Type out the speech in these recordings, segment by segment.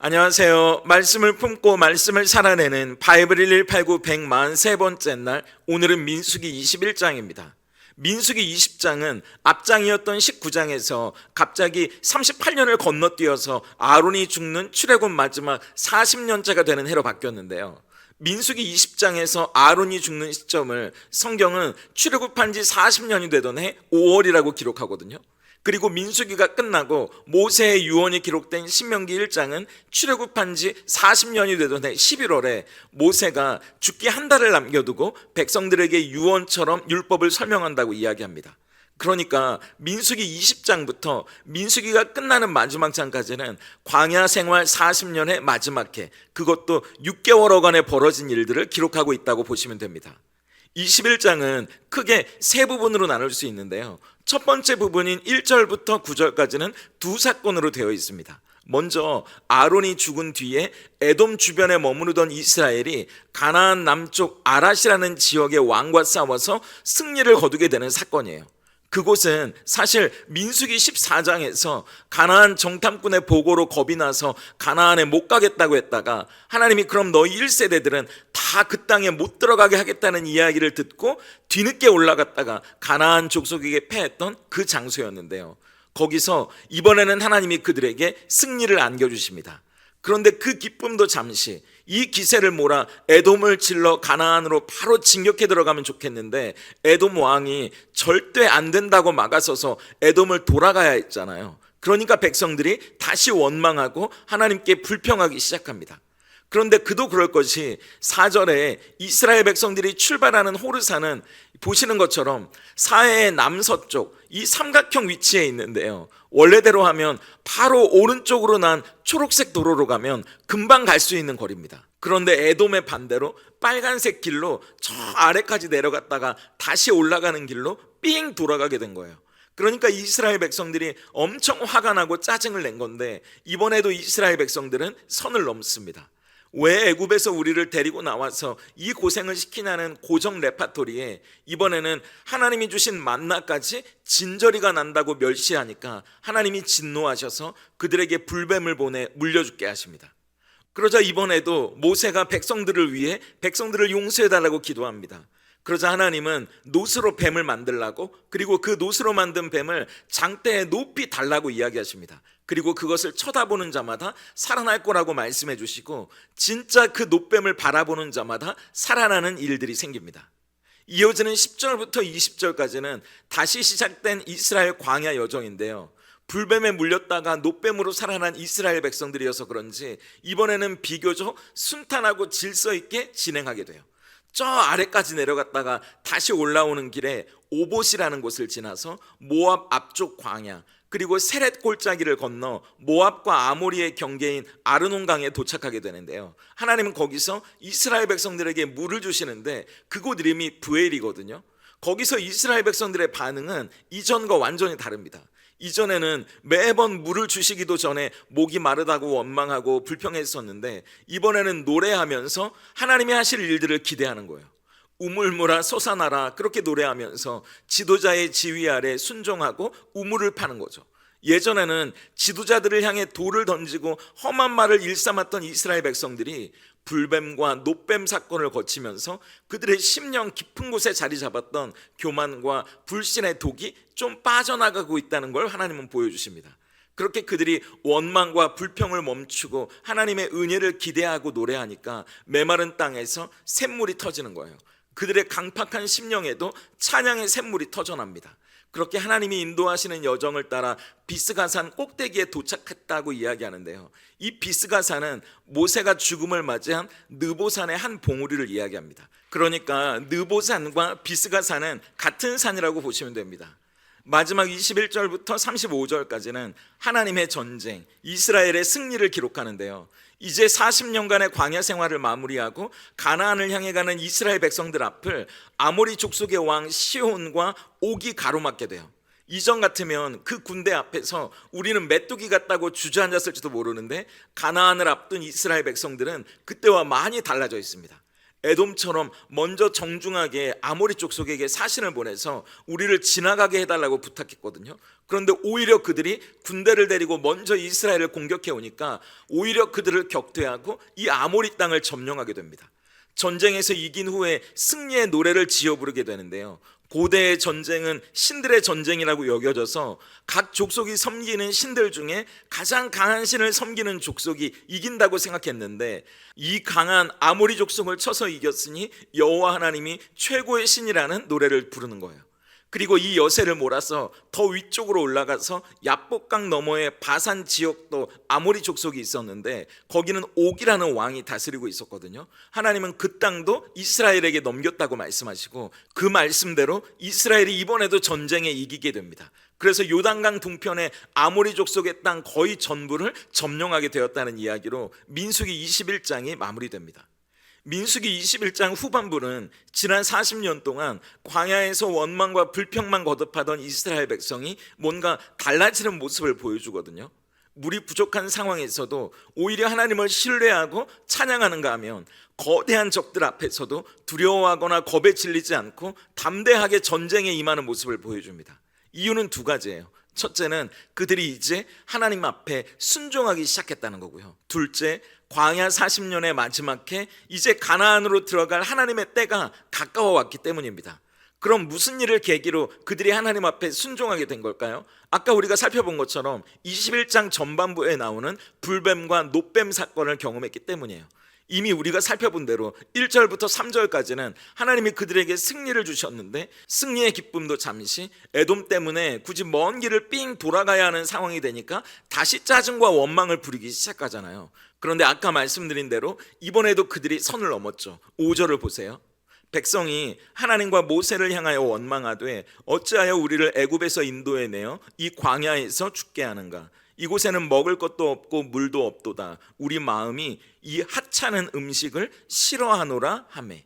안녕하세요. 말씀을 품고 말씀을 살아내는 바이블 1189 143번째 날, 오늘은 민수기 21장입니다. 민수기 20장은 앞장이었던 19장에서 갑자기 38년을 건너뛰어서 아론이 죽는 출애굽 마지막 40년째가 되는 해로 바뀌었는데요. 민수기 20장에서 아론이 죽는 시점을 성경은 출애굽한 지 40년이 되던 해 5월이라고 기록하거든요. 그리고 민수기가 끝나고 모세의 유언이 기록된 신명기 1장은 출애굽한 지 40년이 되던 해 11월에 모세가 죽기 한 달을 남겨두고 백성들에게 유언처럼 율법을 설명한다고 이야기합니다. 그러니까 민수기 20장부터 민수기가 끝나는 마지막 장까지는 광야 생활 40년의 마지막 해, 그것도 6개월여간에 벌어진 일들을 기록하고 있다고 보시면 됩니다. 21장은 크게 세 부분으로 나눌 수 있는데요. 첫 번째 부분인 1절부터 9절까지는 두 사건으로 되어 있습니다. 먼저 아론이 죽은 뒤에 에돔 주변에 머무르던 이스라엘이 가나안 남쪽 아랏이라는 지역의 왕과 싸워서 승리를 거두게 되는 사건이에요. 그곳은 사실 민수기 14장에서 가나안 정탐꾼의 보고로 겁이 나서 가나안에 못 가겠다고 했다가 하나님이 그럼 너희 1세대들은 다 그 땅에 못 들어가게 하겠다는 이야기를 듣고 뒤늦게 올라갔다가 가나안 족속에게 패했던 그 장소였는데요. 거기서 이번에는 하나님이 그들에게 승리를 안겨주십니다. 그런데 그 기쁨도 잠시, 이 기세를 몰아 에돔을 질러 가나안으로 바로 진격해 들어가면 좋겠는데 에돔 왕이 절대 안 된다고 막아서서 에돔을 돌아가야 했잖아요. 그러니까 백성들이 다시 원망하고 하나님께 불평하기 시작합니다. 그런데 그도 그럴 것이 4절에 이스라엘 백성들이 출발하는 호르사는 보시는 것처럼 사해의 남서쪽 이 삼각형 위치에 있는데요. 원래대로 하면 바로 오른쪽으로 난 초록색 도로로 가면 금방 갈 수 있는 거리입니다. 그런데 에돔의 반대로 빨간색 길로 저 아래까지 내려갔다가 다시 올라가는 길로 삥 돌아가게 된 거예요. 그러니까 이스라엘 백성들이 엄청 화가 나고 짜증을 낸 건데 이번에도 이스라엘 백성들은 선을 넘습니다. 왜 애굽에서 우리를 데리고 나와서 이 고생을 시키냐는 고정 레파토리에 이번에는 하나님이 주신 만나까지 진저리가 난다고 멸시하니까 하나님이 진노하셔서 그들에게 불뱀을 보내 물려 죽게 하십니다. 그러자 이번에도 모세가 백성들을 위해 백성들을 용서해달라고 기도합니다. 그러자 하나님은 놋으로 뱀을 만들라고, 그리고 그 놋으로 만든 뱀을 장대에 높이 달라고 이야기하십니다. 그리고 그것을 쳐다보는 자마다 살아날 거라고 말씀해 주시고 진짜 그 놋뱀을 바라보는 자마다 살아나는 일들이 생깁니다. 이어지는 10절부터 20절까지는 다시 시작된 이스라엘 광야 여정인데요. 불뱀에 물렸다가 놋뱀으로 살아난 이스라엘 백성들이어서 그런지 이번에는 비교적 순탄하고 질서 있게 진행하게 돼요. 저 아래까지 내려갔다가 다시 올라오는 길에 오봇이라는 곳을 지나서 모압 앞쪽 광야, 그리고 세렛 골짜기를 건너 모압과 아모리의 경계인 아르논강에 도착하게 되는데요. 하나님은 거기서 이스라엘 백성들에게 물을 주시는데 그곳 이름이 브엘이거든요. 거기서 이스라엘 백성들의 반응은 이전과 완전히 다릅니다. 이전에는 매번 물을 주시기도 전에 목이 마르다고 원망하고 불평했었는데 이번에는 노래하면서 하나님이 하실 일들을 기대하는 거예요. 우물물아 솟아나라, 그렇게 노래하면서 지도자의 지휘 아래 순종하고 우물을 파는 거죠. 예전에는 지도자들을 향해 돌을 던지고 험한 말을 일삼았던 이스라엘 백성들이 불뱀과 놋뱀 사건을 거치면서 그들의 심령 깊은 곳에 자리 잡았던 교만과 불신의 독이 좀 빠져나가고 있다는 걸 하나님은 보여주십니다. 그렇게 그들이 원망과 불평을 멈추고 하나님의 은혜를 기대하고 노래하니까 메마른 땅에서 샘물이 터지는 거예요. 그들의 강팍한 심령에도 찬양의 샘물이 터져납니다. 그렇게 하나님이 인도하시는 여정을 따라 비스가산 꼭대기에 도착했다고 이야기하는데요. 이 비스가산은 모세가 죽음을 맞이한 느보산의 한 봉우리를 이야기합니다. 그러니까 느보산과 비스가산은 같은 산이라고 보시면 됩니다. 마지막 21절부터 35절까지는 하나님의 전쟁, 이스라엘의 승리를 기록하는데요. 이제 40년간의 광야 생활을 마무리하고 가나안을 향해 가는 이스라엘 백성들 앞을 아모리 족속의 왕 시혼과 옥이 가로막게 돼요. 이전 같으면 그 군대 앞에서 우리는 메뚜기 같다고 주저앉았을지도 모르는데 가나안을 앞둔 이스라엘 백성들은 그때와 많이 달라져 있습니다. 에돔처럼 먼저 정중하게 아모리 족속에게 사신을 보내서 우리를 지나가게 해달라고 부탁했거든요. 그런데 오히려 그들이 군대를 데리고 먼저 이스라엘을 공격해 오니까 오히려 그들을 격퇴하고 이 아모리 땅을 점령하게 됩니다. 전쟁에서 이긴 후에 승리의 노래를 지어 부르게 되는데요. 고대의 전쟁은 신들의 전쟁이라고 여겨져서 각 족속이 섬기는 신들 중에 가장 강한 신을 섬기는 족속이 이긴다고 생각했는데, 이 강한 아모리 족속을 쳐서 이겼으니 여호와 하나님이 최고의 신이라는 노래를 부르는 거예요. 그리고 이 여세를 몰아서 더 위쪽으로 올라가서 야복강 너머의 바산 지역도 아모리 족속이 있었는데 거기는 옥이라는 왕이 다스리고 있었거든요. 하나님은 그 땅도 이스라엘에게 넘겼다고 말씀하시고 그 말씀대로 이스라엘이 이번에도 전쟁에 이기게 됩니다. 그래서 요단강 동편의 아모리 족속의 땅 거의 전부를 점령하게 되었다는 이야기로 민수기 21장이 마무리됩니다. 민수기 21장 후반부는 지난 40년 동안 광야에서 원망과 불평만 거듭하던 이스라엘 백성이 뭔가 달라지는 모습을 보여주거든요. 물이 부족한 상황에서도 오히려 하나님을 신뢰하고 찬양하는가 하면 거대한 적들 앞에서도 두려워하거나 겁에 질리지 않고 담대하게 전쟁에 임하는 모습을 보여줍니다. 이유는 두 가지예요. 첫째는 그들이 이제 하나님 앞에 순종하기 시작했다는 거고요. 둘째, 광야 40년의 마지막 해 이제 가나안으로 들어갈 하나님의 때가 가까워 왔기 때문입니다. 그럼 무슨 일을 계기로 그들이 하나님 앞에 순종하게 된 걸까요? 아까 우리가 살펴본 것처럼 21장 전반부에 나오는 불뱀과 놋뱀 사건을 경험했기 때문이에요. 이미 우리가 살펴본 대로 1절부터 3절까지는 하나님이 그들에게 승리를 주셨는데 승리의 기쁨도 잠시, 에돔 때문에 굳이 먼 길을 삥 돌아가야 하는 상황이 되니까 다시 짜증과 원망을 부리기 시작하잖아요. 그런데 아까 말씀드린 대로 이번에도 그들이 선을 넘었죠. 5절을 보세요. 백성이 하나님과 모세를 향하여 원망하되 어찌하여 우리를 애굽에서 인도해내어 이 광야에서 죽게 하는가? 이곳에는 먹을 것도 없고 물도 없도다. 우리 마음이 이 하찮은 음식을 싫어하노라 하매.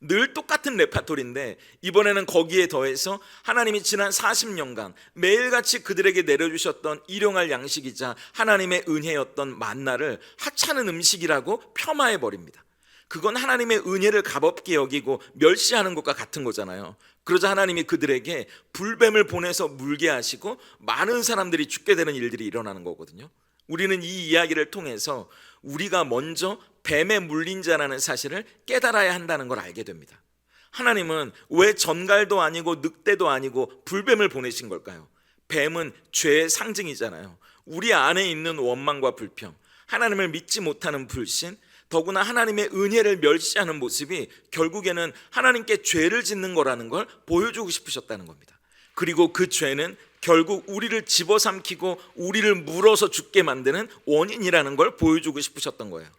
늘 똑같은 레파토리인데 이번에는 거기에 더해서 하나님이 지난 40년간 매일같이 그들에게 내려주셨던 일용할 양식이자 하나님의 은혜였던 만나를 하찮은 음식이라고 폄하해버립니다. 그건 하나님의 은혜를 값없게 여기고 멸시하는 것과 같은 거잖아요. 그러자 하나님이 그들에게 불뱀을 보내서 물게 하시고 많은 사람들이 죽게 되는 일들이 일어나는 거거든요. 우리는 이 이야기를 통해서 우리가 먼저 뱀에 물린 자라는 사실을 깨달아야 한다는 걸 알게 됩니다. 하나님은 왜 전갈도 아니고 늑대도 아니고 불뱀을 보내신 걸까요? 뱀은 죄의 상징이잖아요. 우리 안에 있는 원망과 불평, 하나님을 믿지 못하는 불신, 더구나 하나님의 은혜를 멸시하는 모습이 결국에는 하나님께 죄를 짓는 거라는 걸 보여주고 싶으셨다는 겁니다. 그리고 그 죄는 결국 우리를 집어삼키고 우리를 물어서 죽게 만드는 원인이라는 걸 보여주고 싶으셨던 거예요.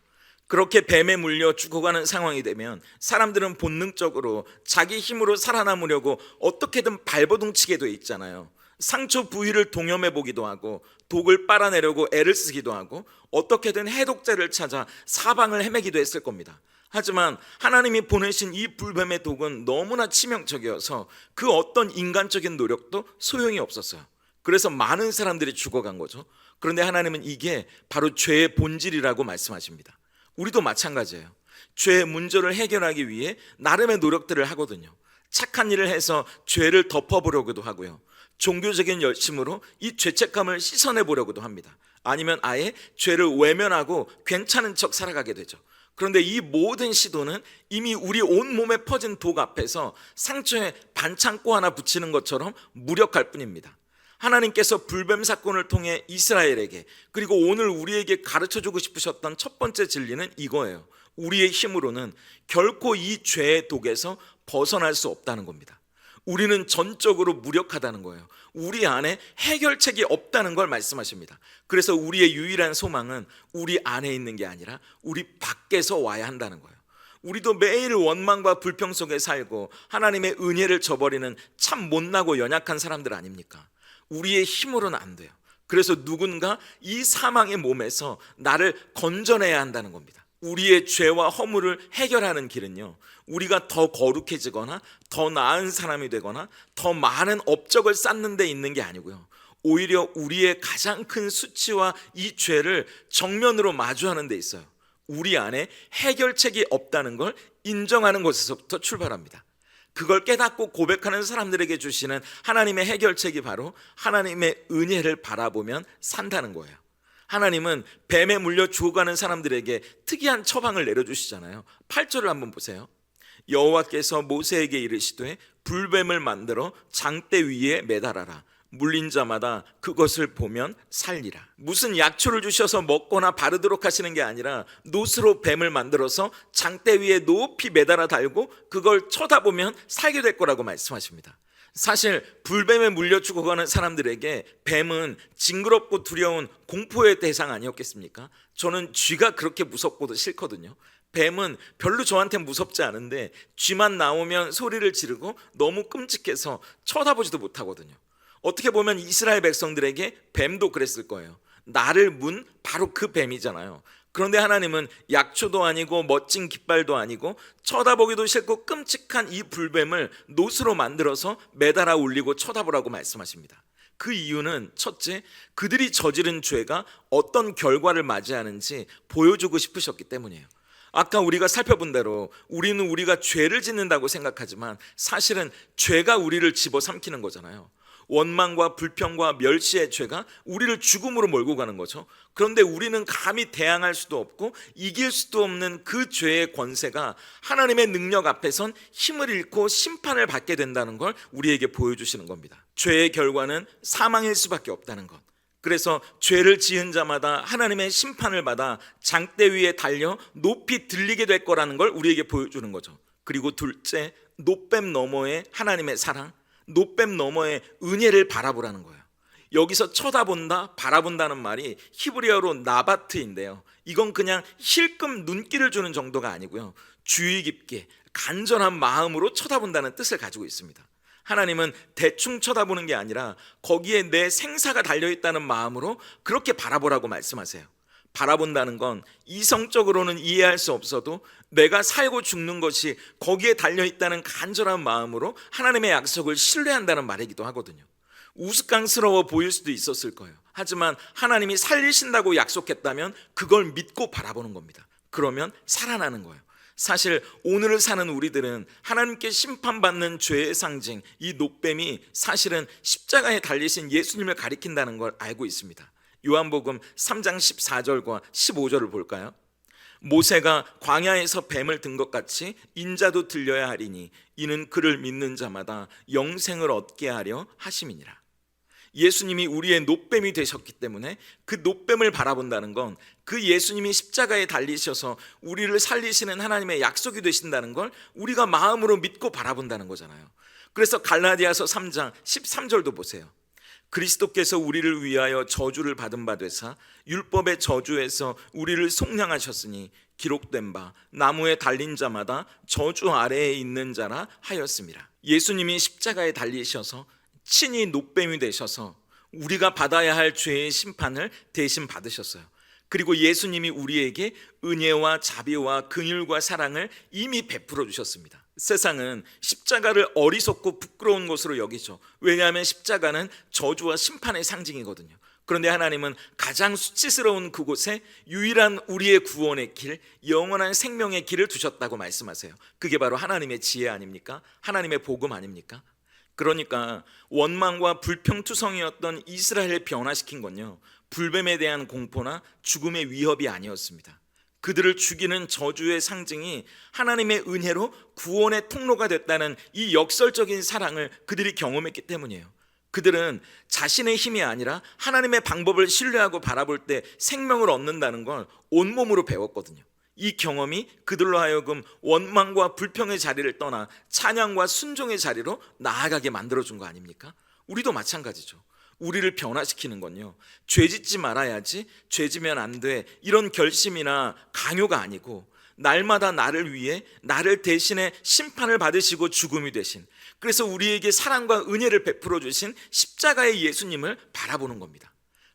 그렇게 뱀에 물려 죽어가는 상황이 되면 사람들은 본능적으로 자기 힘으로 살아남으려고 어떻게든 발버둥치게 돼 있잖아요. 상처 부위를 동염해 보기도 하고 독을 빨아내려고 애를 쓰기도 하고 어떻게든 해독제를 찾아 사방을 헤매기도 했을 겁니다. 하지만 하나님이 보내신 이 불뱀의 독은 너무나 치명적이어서 그 어떤 인간적인 노력도 소용이 없었어요. 그래서 많은 사람들이 죽어간 거죠. 그런데 하나님은 이게 바로 죄의 본질이라고 말씀하십니다. 우리도 마찬가지예요. 죄의 문제를 해결하기 위해 나름의 노력들을 하거든요. 착한 일을 해서 죄를 덮어보려고도 하고요. 종교적인 열심으로 이 죄책감을 씻어내보려고도 합니다. 아니면 아예 죄를 외면하고 괜찮은 척 살아가게 되죠. 그런데 이 모든 시도는 이미 우리 온몸에 퍼진 독 앞에서 상처에 반창고 하나 붙이는 것처럼 무력할 뿐입니다. 하나님께서 불뱀 사건을 통해 이스라엘에게 그리고 오늘 우리에게 가르쳐주고 싶으셨던 첫 번째 진리는 이거예요. 우리의 힘으로는 결코 이 죄의 독에서 벗어날 수 없다는 겁니다. 우리는 전적으로 무력하다는 거예요. 우리 안에 해결책이 없다는 걸 말씀하십니다. 그래서 우리의 유일한 소망은 우리 안에 있는 게 아니라 우리 밖에서 와야 한다는 거예요. 우리도 매일 원망과 불평 속에 살고 하나님의 은혜를 저버리는 참 못나고 연약한 사람들 아닙니까? 우리의 힘으로는 안 돼요. 그래서 누군가 이 사망의 몸에서 나를 건져내야 한다는 겁니다. 우리의 죄와 허물을 해결하는 길은요, 우리가 더 거룩해지거나 더 나은 사람이 되거나 더 많은 업적을 쌓는 데 있는 게 아니고요, 오히려 우리의 가장 큰 수치와 이 죄를 정면으로 마주하는 데 있어요. 우리 안에 해결책이 없다는 걸 인정하는 것에서부터 출발합니다. 그걸 깨닫고 고백하는 사람들에게 주시는 하나님의 해결책이 바로 하나님의 은혜를 바라보면 산다는 거예요. 하나님은 뱀에 물려 죽어가는 사람들에게 특이한 처방을 내려주시잖아요. 8절을 한번 보세요. 여호와께서 모세에게 이르시되 불뱀을 만들어 장대 위에 매달아라. 물린 자마다 그것을 보면 살리라. 무슨 약초를 주셔서 먹거나 바르도록 하시는 게 아니라 놋으로 뱀을 만들어서 장대 위에 높이 매달아 달고 그걸 쳐다보면 살게 될 거라고 말씀하십니다. 사실 불뱀에 물려 죽어가는 사람들에게 뱀은 징그럽고 두려운 공포의 대상 아니었겠습니까? 저는 쥐가 그렇게 무섭고도 싫거든요. 뱀은 별로 저한테 무섭지 않은데 쥐만 나오면 소리를 지르고 너무 끔찍해서 쳐다보지도 못하거든요. 어떻게 보면 이스라엘 백성들에게 뱀도 그랬을 거예요. 나를 문 바로 그 뱀이잖아요. 그런데 하나님은 약초도 아니고 멋진 깃발도 아니고 쳐다보기도 싫고 끔찍한 이 불뱀을 놋으로 만들어서 매달아 올리고 쳐다보라고 말씀하십니다. 그 이유는 첫째, 그들이 저지른 죄가 어떤 결과를 맞이하는지 보여주고 싶으셨기 때문이에요. 아까 우리가 살펴본 대로 우리는 우리가 죄를 짓는다고 생각하지만 사실은 죄가 우리를 집어삼키는 거잖아요. 원망과 불평과 멸시의 죄가 우리를 죽음으로 몰고 가는 거죠. 그런데 우리는 감히 대항할 수도 없고 이길 수도 없는 그 죄의 권세가 하나님의 능력 앞에선 힘을 잃고 심판을 받게 된다는 걸 우리에게 보여주시는 겁니다. 죄의 결과는 사망일 수밖에 없다는 것. 그래서 죄를 지은 자마다 하나님의 심판을 받아 장대 위에 달려 높이 들리게 될 거라는 걸 우리에게 보여주는 거죠. 그리고 둘째, 놋뱀 너머의 하나님의 사랑, 놋뱀 너머의 은혜를 바라보라는 거예요. 여기서 쳐다본다, 바라본다는 말이 히브리어로 나바트인데요. 이건 그냥 힐끔 눈길을 주는 정도가 아니고요. 주의 깊게 간절한 마음으로 쳐다본다는 뜻을 가지고 있습니다. 하나님은 대충 쳐다보는 게 아니라 거기에 내 생사가 달려있다는 마음으로 그렇게 바라보라고 말씀하세요. 바라본다는 건 이성적으로는 이해할 수 없어도 내가 살고 죽는 것이 거기에 달려있다는 간절한 마음으로 하나님의 약속을 신뢰한다는 말이기도 하거든요. 우스꽝스러워 보일 수도 있었을 거예요. 하지만 하나님이 살리신다고 약속했다면 그걸 믿고 바라보는 겁니다. 그러면 살아나는 거예요. 사실 오늘을 사는 우리들은 하나님께 심판받는 죄의 상징 이 놋뱀이 사실은 십자가에 달리신 예수님을 가리킨다는 걸 알고 있습니다. 요한복음 3장 14절과 15절을 볼까요? 모세가 광야에서 뱀을 든 것 같이 인자도 들려야 하리니 이는 그를 믿는 자마다 영생을 얻게 하려 하심이니라. 예수님이 우리의 놋뱀이 되셨기 때문에 그 놋뱀을 바라본다는 건 그 예수님이 십자가에 달리셔서 우리를 살리시는 하나님의 약속이 되신다는 걸 우리가 마음으로 믿고 바라본다는 거잖아요. 그래서 갈라디아서 3장 13절도 보세요. 그리스도께서 우리를 위하여 저주를 받은 바 되사 율법의 저주에서 우리를 속량하셨으니 기록된 바 나무에 달린 자마다 저주 아래에 있는 자라 하였습니다. 예수님이 십자가에 달리셔서 친히 놋뱀이 되셔서 우리가 받아야 할 죄의 심판을 대신 받으셨어요. 그리고 예수님이 우리에게 은혜와 자비와 긍휼과 사랑을 이미 베풀어 주셨습니다. 세상은 십자가를 어리석고 부끄러운 것으로 여기죠. 왜냐하면 십자가는 저주와 심판의 상징이거든요. 그런데 하나님은 가장 수치스러운 그곳에 유일한 우리의 구원의 길, 영원한 생명의 길을 두셨다고 말씀하세요. 그게 바로 하나님의 지혜 아닙니까? 하나님의 복음 아닙니까? 그러니까 원망과 불평투성이었던 이스라엘을 변화시킨 건요, 불뱀에 대한 공포나 죽음의 위협이 아니었습니다. 그들을 죽이는 저주의 상징이 하나님의 은혜로 구원의 통로가 됐다는 이 역설적인 사랑을 그들이 경험했기 때문이에요. 그들은 자신의 힘이 아니라 하나님의 방법을 신뢰하고 바라볼 때 생명을 얻는다는 걸 온몸으로 배웠거든요. 이 경험이 그들로 하여금 원망과 불평의 자리를 떠나 찬양과 순종의 자리로 나아가게 만들어준 거 아닙니까? 우리도 마찬가지죠. 우리를 변화시키는 건요, 죄짓지 말아야지, 죄지면 안 돼, 이런 결심이나 강요가 아니고 날마다 나를 위해 나를 대신해 심판을 받으시고 죽음이 되신, 그래서 우리에게 사랑과 은혜를 베풀어 주신 십자가의 예수님을 바라보는 겁니다.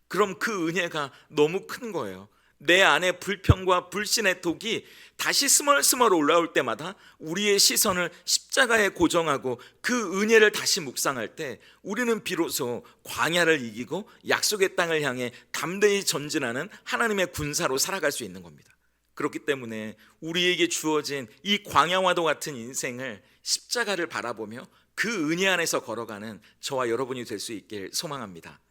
그럼 그 은혜가 너무 큰 거예요. 내 안에 불평과 불신의 독이 다시 스멀스멀 올라올 때마다 우리의 시선을 십자가에 고정하고 그 은혜를 다시 묵상할 때 우리는 비로소 광야를 이기고 약속의 땅을 향해 담대히 전진하는 하나님의 군사로 살아갈 수 있는 겁니다. 그렇기 때문에 우리에게 주어진 이 광야와도 같은 인생을 십자가를 바라보며 그 은혜 안에서 걸어가는 저와 여러분이 될 수 있길 소망합니다.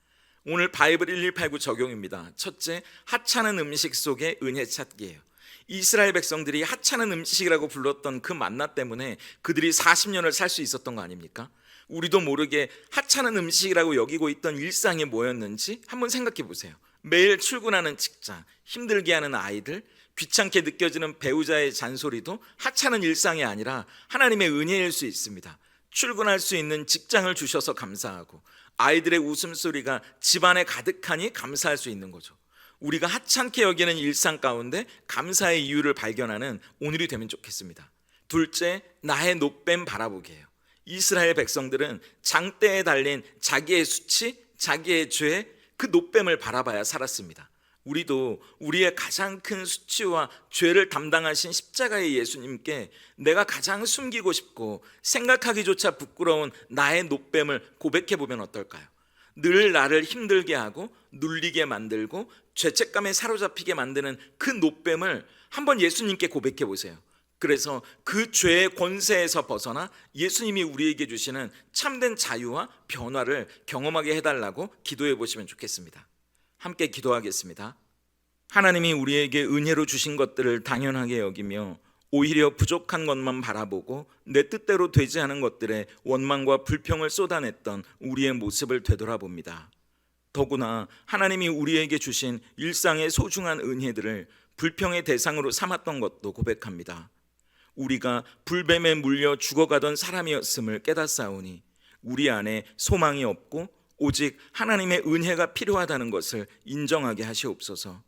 오늘 바이블 1189 적용입니다. 첫째, 하찮은 음식 속의 은혜 찾기예요. 이스라엘 백성들이 하찮은 음식이라고 불렀던 그 만나 때문에 그들이 40년을 살 수 있었던 거 아닙니까? 우리도 모르게 하찮은 음식이라고 여기고 있던 일상이 뭐였는지 한번 생각해 보세요. 매일 출근하는 직장, 힘들게 하는 아이들, 귀찮게 느껴지는 배우자의 잔소리도 하찮은 일상이 아니라 하나님의 은혜일 수 있습니다. 출근할 수 있는 직장을 주셔서 감사하고 아이들의 웃음소리가 집안에 가득하니 감사할 수 있는 거죠. 우리가 하찮게 여기는 일상 가운데 감사의 이유를 발견하는 오늘이 되면 좋겠습니다. 둘째, 나의 노뱀 바라보기예요. 이스라엘 백성들은 장대에 달린 자기의 수치, 자기의 죄, 그 노뱀을 바라봐야 살았습니다. 우리도 우리의 가장 큰 수치와 죄를 담당하신 십자가의 예수님께 내가 가장 숨기고 싶고 생각하기조차 부끄러운 나의 노뱀을 고백해 보면 어떨까요? 늘 나를 힘들게 하고 눌리게 만들고 죄책감에 사로잡히게 만드는 그 노뱀을 한번 예수님께 고백해 보세요. 그래서 그 죄의 권세에서 벗어나 예수님이 우리에게 주시는 참된 자유와 변화를 경험하게 해달라고 기도해 보시면 좋겠습니다. 함께 기도하겠습니다. 하나님이 우리에게 은혜로 주신 것들을 당연하게 여기며 오히려 부족한 것만 바라보고 내 뜻대로 되지 않은 것들에 원망과 불평을 쏟아냈던 우리의 모습을 되돌아봅니다. 더구나 하나님이 우리에게 주신 일상의 소중한 은혜들을 불평의 대상으로 삼았던 것도 고백합니다. 우리가 불뱀에 물려 죽어가던 사람이었음을 깨닫사오니 우리 안에 소망이 없고 오직 하나님의 은혜가 필요하다는 것을 인정하게 하시옵소서.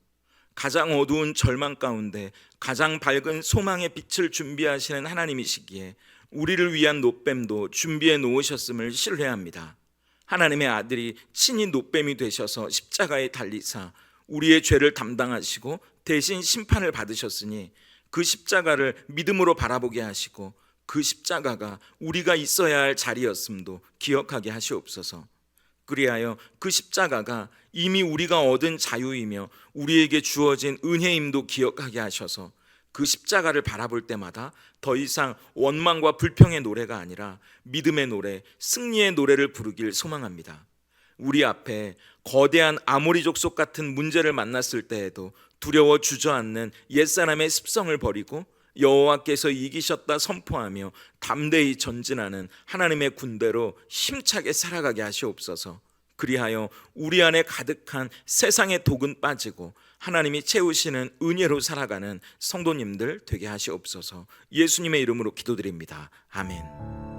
가장 어두운 절망 가운데 가장 밝은 소망의 빛을 준비하시는 하나님이시기에 우리를 위한 노뱀도 준비해 놓으셨음을 신뢰합니다. 하나님의 아들이 친히 노뱀이 되셔서 십자가에 달리사 우리의 죄를 담당하시고 대신 심판을 받으셨으니 그 십자가를 믿음으로 바라보게 하시고 그 십자가가 우리가 있어야 할 자리였음도 기억하게 하시옵소서. 그리하여 그 십자가가 이미 우리가 얻은 자유이며 우리에게 주어진 은혜임도 기억하게 하셔서 그 십자가를 바라볼 때마다 더 이상 원망과 불평의 노래가 아니라 믿음의 노래, 승리의 노래를 부르길 소망합니다. 우리 앞에 거대한 아모리 족속 같은 문제를 만났을 때에도 두려워 주저앉는 옛사람의 습성을 버리고 여호와께서 이기셨다 선포하며 담대히 전진하는 하나님의 군대로 힘차게 살아가게 하시옵소서. 그리하여 우리 안에 가득한 세상의 독은 빠지고 하나님이 채우시는 은혜로 살아가는 성도님들 되게 하시옵소서. 예수님의 이름으로 기도드립니다. 아멘.